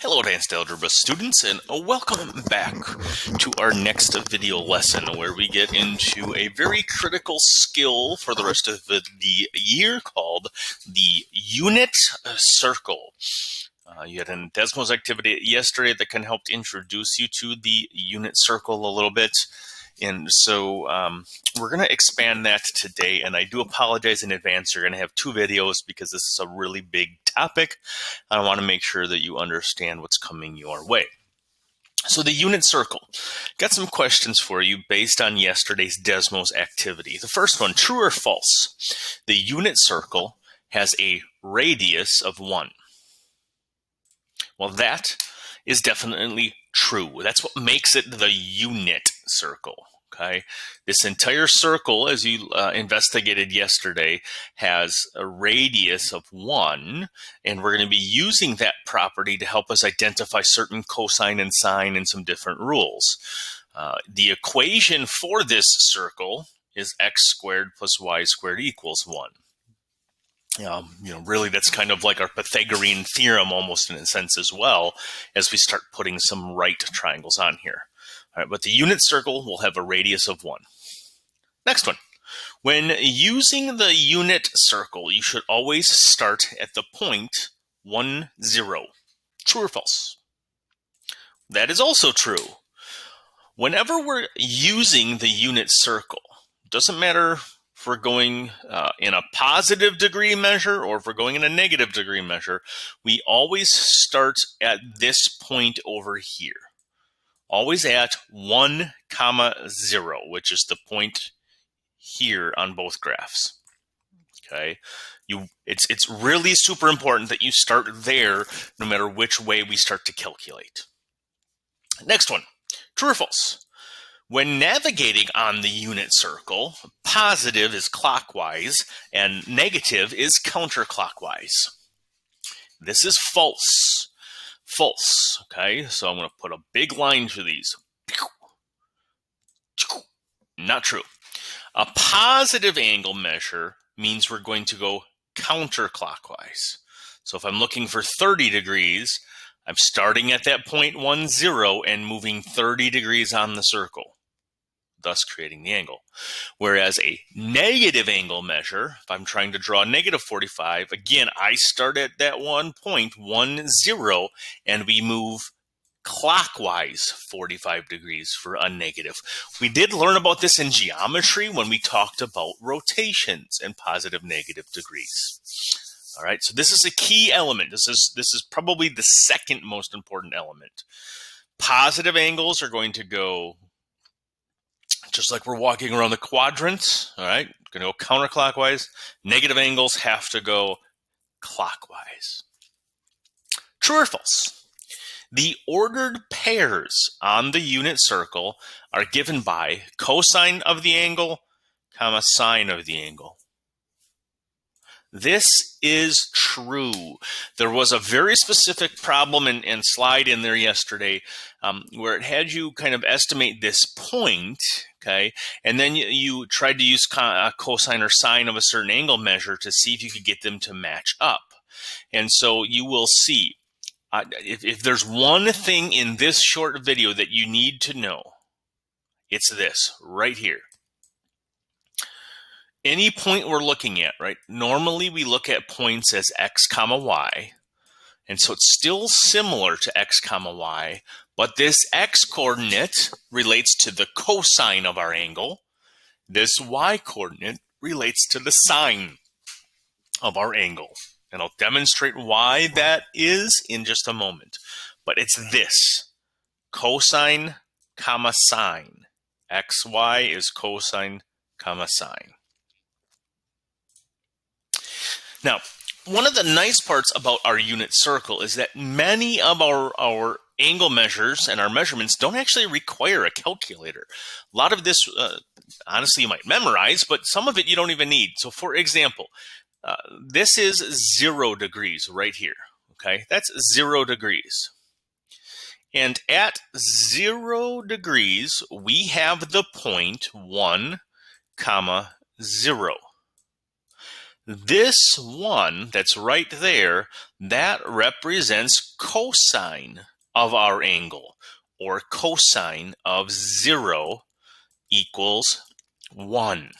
Hello advanced algebra students, and welcome back to our next video lesson where we get into a very critical skill for the rest of the year called the unit circle. You had a Desmos activity yesterday that can help introduce you to the unit circle a little bit. And so we're going to expand that today, and I do apologize in advance. You're going to have two videos because this is a really big topic. I want to make sure that you understand what's coming your way. So the unit circle. Got some questions for you based on yesterday's Desmos activity. The first one, true or false? The unit circle has a radius of 1. Well, that is definitely true. That's what makes it the unit circle. Okay, this entire circle, as you investigated yesterday, has a radius of 1, and we're going to be using that property to help us identify certain cosine and sine and some different rules. The equation for this circle is x squared plus y squared equals 1. Really, that's kind of like our Pythagorean theorem almost in a sense as well, as we start putting some right triangles on here. All right, but the unit circle will have a radius of 1. Next one. When using the unit circle, you should always start at the point 1, 0. True or false? That is also true. Whenever we're using the unit circle, doesn't matter if we're going in a positive degree measure or if we're going in a negative degree measure, we always start at this point over here. Always at 1, 0, which is the point here on both graphs. Okay, it's really super important that you start there no matter which way we start to calculate. Next one, true or false? When navigating on the unit circle, positive is clockwise and negative is counterclockwise. This is false. False. Okay, so I'm going to put a big line through these. Not true. A positive angle measure means we're going to go counterclockwise. So if I'm looking for 30 degrees, I'm starting at that point 1, 0 and moving 30 degrees on the circle, thus creating the angle. Whereas a negative angle measure, if I'm trying to draw negative 45, again, I start at that 1 point, 1, 0, and we move clockwise 45 degrees for a negative. We did learn about this in geometry when we talked about rotations and positive negative degrees. All right, so this is a key element. This is probably the second most important element. Positive angles are going to go just like we're walking around the quadrant, all right, going to go counterclockwise. Negative angles have to go clockwise. True or false? The ordered pairs on the unit circle are given by cosine of the angle, sine of the angle. This is true. There was a very specific problem and slide in there yesterday where it had you kind of estimate this point, okay, and then you tried to use cosine or sine of a certain angle measure to see if you could get them to match up. And so you will see, if there's one thing in this short video that you need to know, it's this right here. Any point we're looking at, right? Normally we look at points as x, y, and so it's still similar to x, y, but this x coordinate relates to the cosine of our angle. This y coordinate relates to the sine of our angle. And I'll demonstrate why that is in just a moment. But it's this, cosine, sine. xy is cosine, sine. Now, one of the nice parts about our unit circle is that many of our angle measures and our measurements don't actually require a calculator. A lot of this, honestly, you might memorize, but some of it you don't even need. So, for example, this is 0 degrees right here. Okay, that's 0 degrees. And at 0 degrees, we have the point 1, 0. This one that's right there, that represents cosine of our angle, or cosine of 0 equals 1,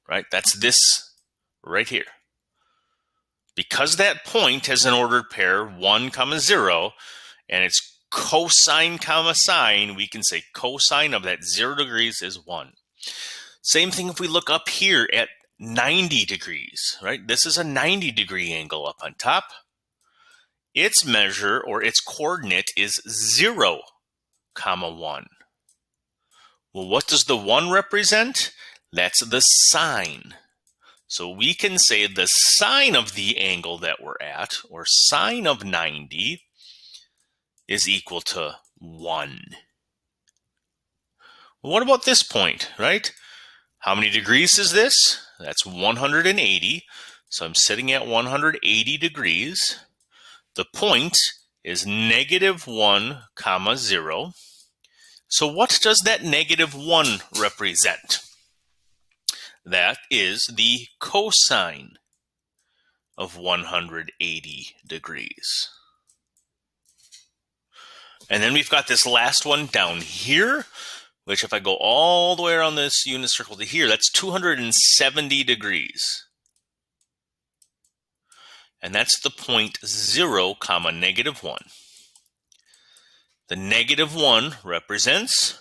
right? That's this right here. Because that point has an ordered pair 1, 0, and it's cosine, sine, we can say cosine of that 0 degrees is 1. Same thing if we look up here at 90 degrees, right? This is a 90-degree angle up on top. Its measure, or its coordinate, is 0, 1. Well, what does the 1 represent? That's the sine. So we can say the sine of the angle that we're at, or sine of 90, is equal to 1. Well, what about this point, right? How many degrees is this? That's 180. So I'm sitting at 180 degrees. The point is -1, 0. So what does that -1 represent? That is the cosine of 180 degrees. And then we've got this last one down here, which if I go all the way around this unit circle to here, that's 270 degrees. And that's the point 0, -1. The -1 represents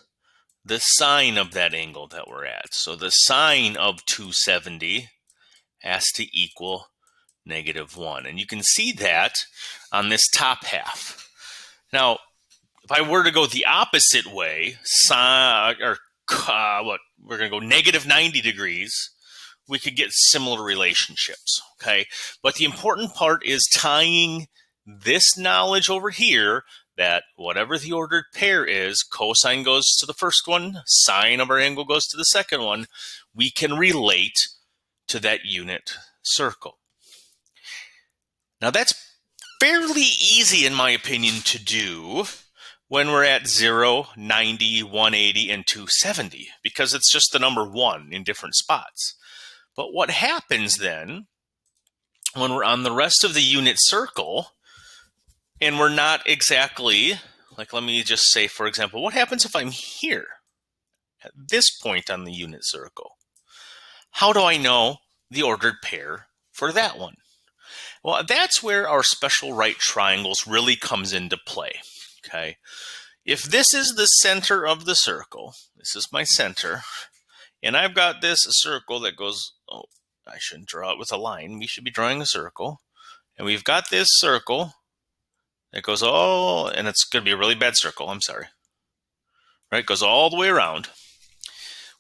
the sine of that angle that we're at. So the sine of 270 has to equal -1. And you can see that on this top half. Now, if I were to go the opposite way, we're going to go -90 degrees, we could get similar relationships, okay? But the important part is tying this knowledge over here that whatever the ordered pair is, cosine goes to the first one, sine of our angle goes to the second one, we can relate to that unit circle. Now that's fairly easy, in my opinion, to do when we're at 0, 90, 180, and 270, because it's just the number 1 in different spots. But what happens then when we're on the rest of the unit circle and we're not exactly, like let me just say, for example, what happens if I'm here at this point on the unit circle? How do I know the ordered pair for that one? Well, that's where our special right triangles really comes into play, okay? If this is the center of the circle, this is my center, and I've got this circle that goes, oh, I shouldn't draw it with a line. We should be drawing a circle. And we've got this circle that goes all, and it's going to be a really bad circle, I'm sorry. Right, it goes all the way around.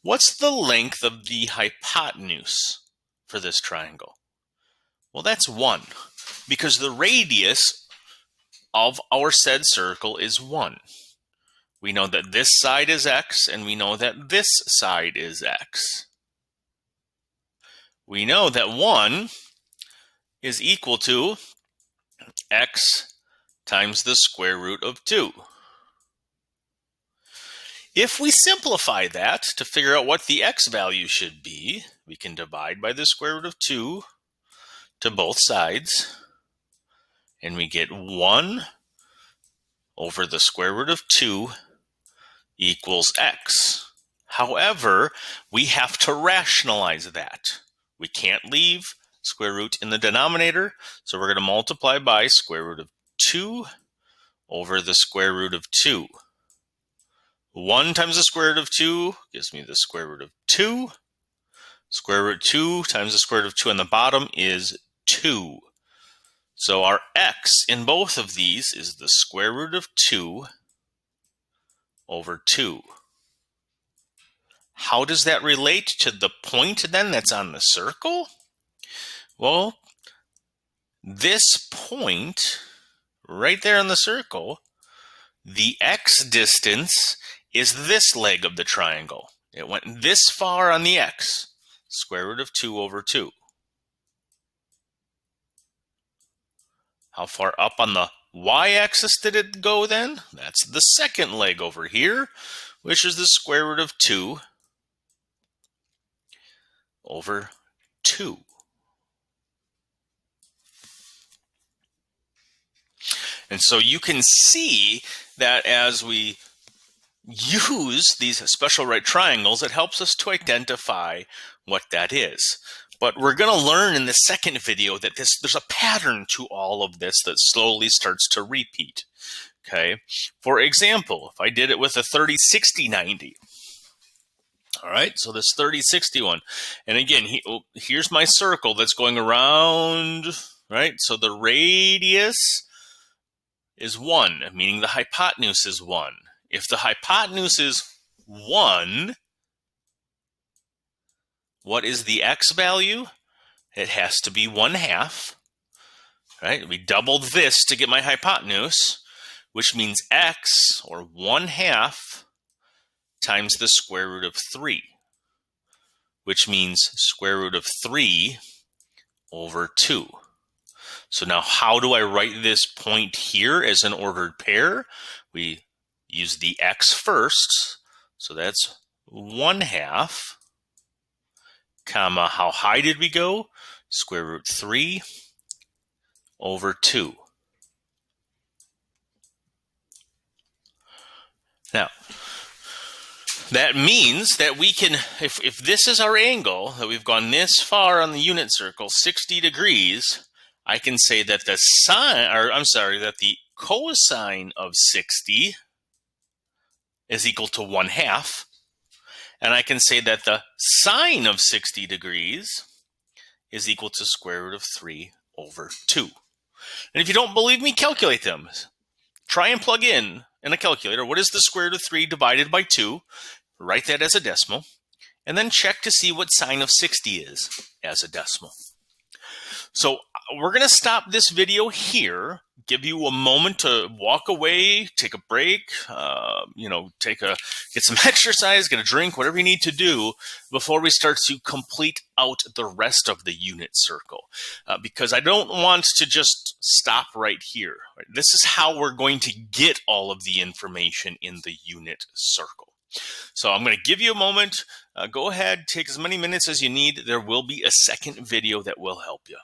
What's the length of the hypotenuse for this triangle? Well, that's 1, because the radius of our said circle is 1. We know that this side is x, and we know that this side is x. We know that 1 is equal to x times the square root of 2. If we simplify that to figure out what the x value should be, we can divide by the square root of 2 to both sides, and we get 1 over the square root of 2 equals x. However, we have to rationalize that. We can't leave square root in the denominator, so we're going to multiply by square root of 2 over the square root of 2. 1 times the square root of 2 gives me the square root of 2. Square root 2 times the square root of 2 on the bottom is 2. So our x in both of these is the square root of 2 over 2. How does that relate to the point then that's on the circle? Well, this point right there on the circle, the x distance is this leg of the triangle. It went this far on the x, square root of 2 over 2. How far up on the y-axis did it go then? That's the second leg over here, which is the square root of 2 over 2. And so you can see that as we use these special right triangles, it helps us to identify what that is. But we're going to learn in the second video that there's a pattern to all of this that slowly starts to repeat. Okay. For example, if I did it with a 30, 60, 90. All right. So this 30, 60 one. And again, here's my circle that's going around, right? So the radius is 1, meaning the hypotenuse is 1. If the hypotenuse is 1, what is the x value? It has to be 1/2. Right? We doubled this to get my hypotenuse, which means x, or 1/2, times the square root of 3, which means square root of 3 over 2. So now how do I write this point here as an ordered pair? We use the x first, so that's 1/2, comma, how high did we go? Square root 3 over 2. Now, that means that we can, if this is our angle, that we've gone this far on the unit circle, 60 degrees, I can say that the that the cosine of 60 is equal to 1/2. And I can say that the sine of 60 degrees is equal to square root of 3 over 2. And if you don't believe me, calculate them. Try and plug in a calculator. What is the square root of 3 divided by 2? Write that as a decimal. And then check to see what sine of 60 is as a decimal. So we're going to stop this video here, give you a moment to walk away, take a break, get some exercise, get a drink, whatever you need to do before we start to complete out the rest of the unit circle. Because I don't want to just stop right here. Right? This is how we're going to get all of the information in the unit circle. So I'm going to give you a moment. Go ahead, take as many minutes as you need. There will be a second video that will help you.